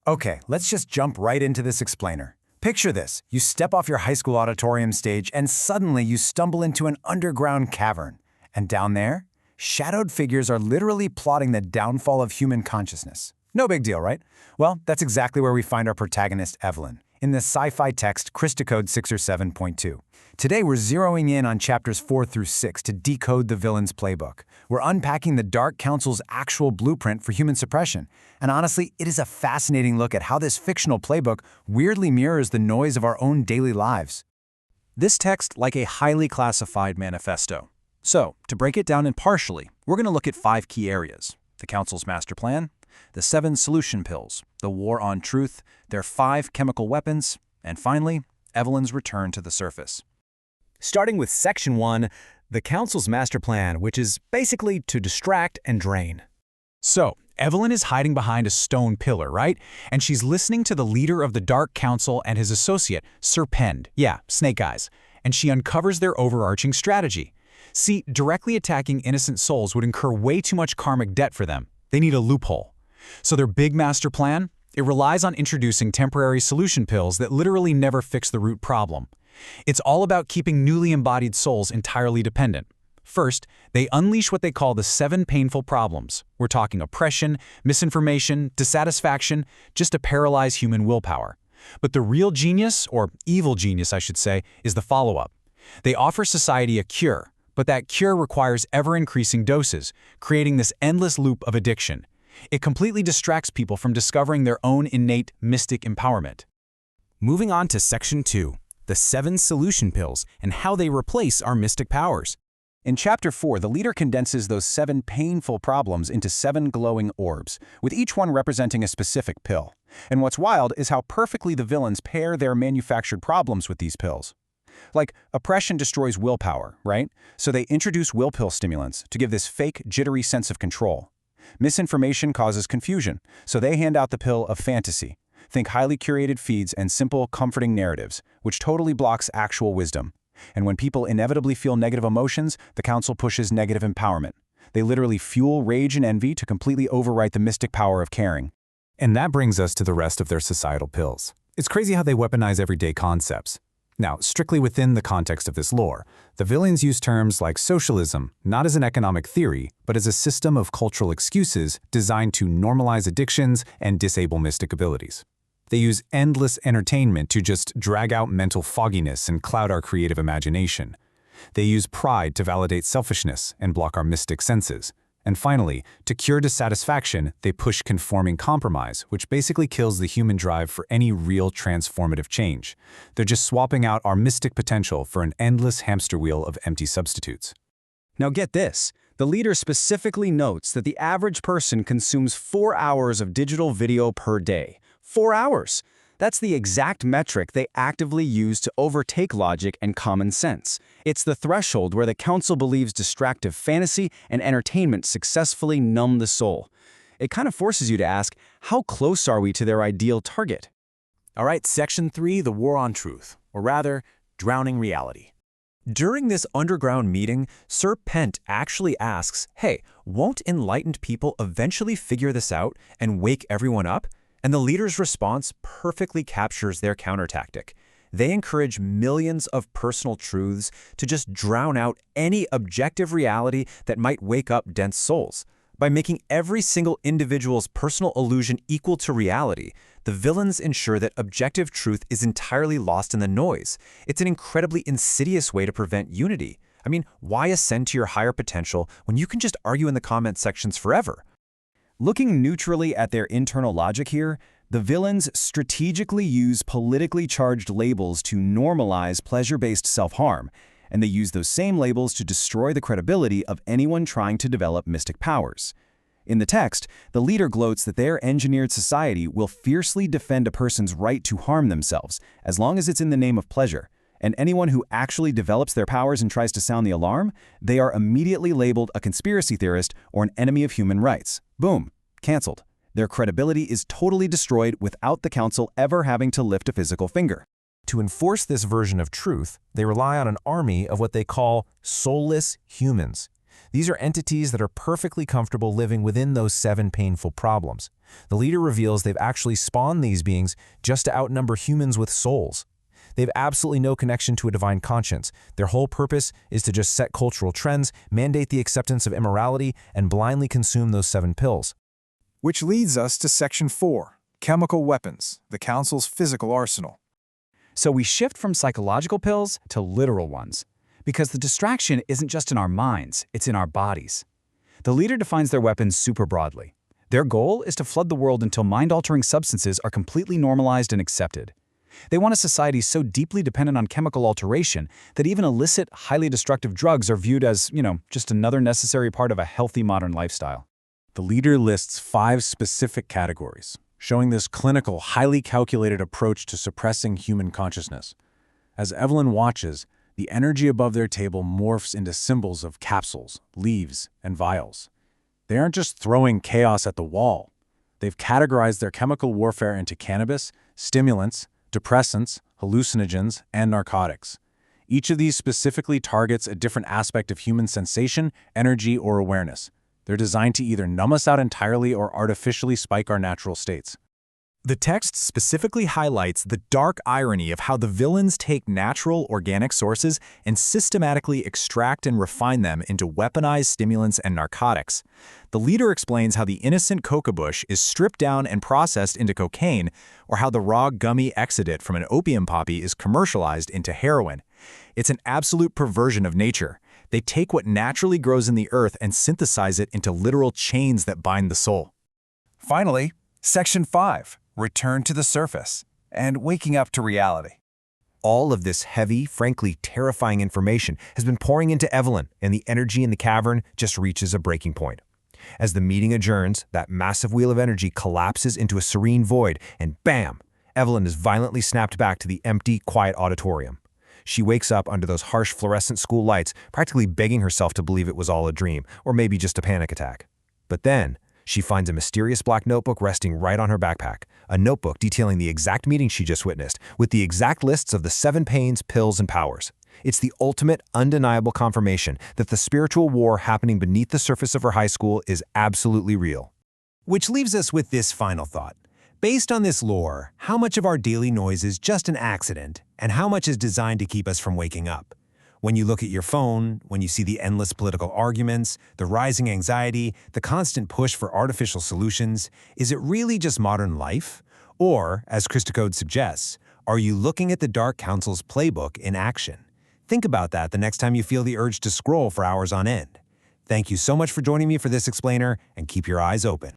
Okay, let's just jump right into this explainer. Picture this. You step off your high school auditorium stage and suddenly you stumble into an underground cavern. And down there, shadowed figures are literally plotting the downfall of human consciousness. No big deal, right? Well, that's exactly where we find our protagonist, Evelyn, in the sci-fi text Crysticism 6 or 7.2. Today, we're zeroing in on chapters 4 through 6 to decode the villain's playbook. We're unpacking the Dark Council's actual blueprint for human suppression. And honestly, it is a fascinating look at how this fictional playbook weirdly mirrors the noise of our own daily lives. This text like a highly classified manifesto. So, to break it down impartially, we're going to look at 5 key areas: the Council's master plan, the 7 solution pills, the war on truth, their 5 chemical weapons, and finally, Evelyn's return to the surface. Starting with Section 1, the Council's master plan, which is basically to distract and drain. So, Evelyn is hiding behind a stone pillar, right? And she's listening to the leader of the Dark Council and his associate, Sir Pend, yeah, Snake Eyes, and she uncovers their overarching strategy. See, directly attacking innocent souls would incur way too much karmic debt for them. They need a loophole. So their big master plan? It relies on introducing temporary solution pills that literally never fix the root problem. It's all about keeping newly embodied souls entirely dependent. First, they unleash what they call the 7 painful problems. We're talking oppression, misinformation, dissatisfaction, just to paralyze human willpower. But the real genius, or evil genius I should say, is the follow-up. They offer society a cure, but that cure requires ever-increasing doses, creating this endless loop of addiction. It completely distracts people from discovering their own innate mystic empowerment. Moving on to Section 2, the 7 solution pills and how they replace our mystic powers. In Chapter 4, the leader condenses those 7 painful problems into 7 glowing orbs, with each one representing a specific pill. And what's wild is how perfectly the villains pair their manufactured problems with these pills. Like, oppression destroys willpower, right? So they introduce will pill stimulants to give this fake, jittery sense of control. Misinformation causes confusion, so they hand out the pill of fantasy. Think highly curated feeds and simple, comforting narratives, which totally blocks actual wisdom. And when people inevitably feel negative emotions, the Council pushes negative empowerment. They literally fuel rage and envy to completely overwrite the mystic power of caring. And that brings us to the rest of their societal pills. It's crazy how they weaponize everyday concepts. Now, strictly within the context of this lore, the villains use terms like socialism not as an economic theory, but as a system of cultural excuses designed to normalize addictions and disable mystic abilities. They use endless entertainment to just drag out mental fogginess and cloud our creative imagination. They use pride to validate selfishness and block our mystic senses. And finally, to cure dissatisfaction, they push conforming compromise, which basically kills the human drive for any real transformative change. They're just swapping out our mystic potential for an endless hamster wheel of empty substitutes. Now get this, the leader specifically notes that the average person consumes 4 hours of digital video per day. 4 hours! That's the exact metric they actively use to overtake logic and common sense. It's the threshold where the Council believes distractive fantasy and entertainment successfully numb the soul. It kind of forces you to ask, how close are we to their ideal target? All right, Section 3, the war on truth, or rather, drowning reality. During this underground meeting, Sir Pent actually asks, hey, won't enlightened people eventually figure this out and wake everyone up? And the leader's response perfectly captures their countertactic. They encourage millions of personal truths to just drown out any objective reality that might wake up dense souls. By making every single individual's personal illusion equal to reality, the villains ensure that objective truth is entirely lost in the noise. It's an incredibly insidious way to prevent unity. I mean, why ascend to your higher potential when you can just argue in the comment sections forever? Looking neutrally at their internal logic here, the villains strategically use politically charged labels to normalize pleasure-based self-harm, and they use those same labels to destroy the credibility of anyone trying to develop mystic powers. In the text, the leader gloats that their engineered society will fiercely defend a person's right to harm themselves, as long as it's in the name of pleasure. And anyone who actually develops their powers and tries to sound the alarm, they are immediately labeled a conspiracy theorist or an enemy of human rights. Boom, canceled. Their credibility is totally destroyed without the Council ever having to lift a physical finger. To enforce this version of truth, they rely on an army of what they call soulless humans. These are entities that are perfectly comfortable living within those 7 painful problems. The leader reveals they've actually spawned these beings just to outnumber humans with souls. They have absolutely no connection to a divine conscience. Their whole purpose is to just set cultural trends, mandate the acceptance of immorality, and blindly consume those 7 pills. Which leads us to Section 4, Chemical Weapons, the Council's physical arsenal. So we shift from psychological pills to literal ones, because the distraction isn't just in our minds, it's in our bodies. The leader defines their weapons super broadly. Their goal is to flood the world until mind-altering substances are completely normalized and accepted. They want a society so deeply dependent on chemical alteration that even illicit, highly destructive drugs are viewed as, just another necessary part of a healthy modern lifestyle. The leader lists 5 specific categories, showing this clinical, highly calculated approach to suppressing human consciousness. As Evelyn watches, the energy above their table morphs into symbols of capsules, leaves, and vials. They aren't just throwing chaos at the wall. They've categorized their chemical warfare into cannabis, stimulants, depressants, hallucinogens, and narcotics. Each of these specifically targets a different aspect of human sensation, energy, or awareness. They're designed to either numb us out entirely or artificially spike our natural states. The text specifically highlights the dark irony of how the villains take natural, organic sources and systematically extract and refine them into weaponized stimulants and narcotics. The leader explains how the innocent coca bush is stripped down and processed into cocaine, or how the raw gummy exudate from an opium poppy is commercialized into heroin. It's an absolute perversion of nature. They take what naturally grows in the earth and synthesize it into literal chains that bind the soul. Finally, Section 5, Return to the Surface, and Waking Up to Reality. All of this heavy, frankly terrifying information has been pouring into Evelyn, and the energy in the cavern just reaches a breaking point. As the meeting adjourns, that massive wheel of energy collapses into a serene void, and bam! Evelyn is violently snapped back to the empty, quiet auditorium. She wakes up under those harsh fluorescent school lights, practically begging herself to believe it was all a dream, or maybe just a panic attack. But then, she finds a mysterious black notebook resting right on her backpack, a notebook detailing the exact meeting she just witnessed, with the exact lists of the 7 pains, pills, and powers. It's the ultimate, undeniable confirmation that the spiritual war happening beneath the surface of her high school is absolutely real. Which leaves us with this final thought. Based on this lore, how much of our daily noise is just an accident, and how much is designed to keep us from waking up? When you look at your phone, when you see the endless political arguments, the rising anxiety, the constant push for artificial solutions, is it really just modern life? Or, as Crysticism suggests, are you looking at the Dark Council's playbook in action? Think about that the next time you feel the urge to scroll for hours on end. Thank you so much for joining me for this explainer, and keep your eyes open.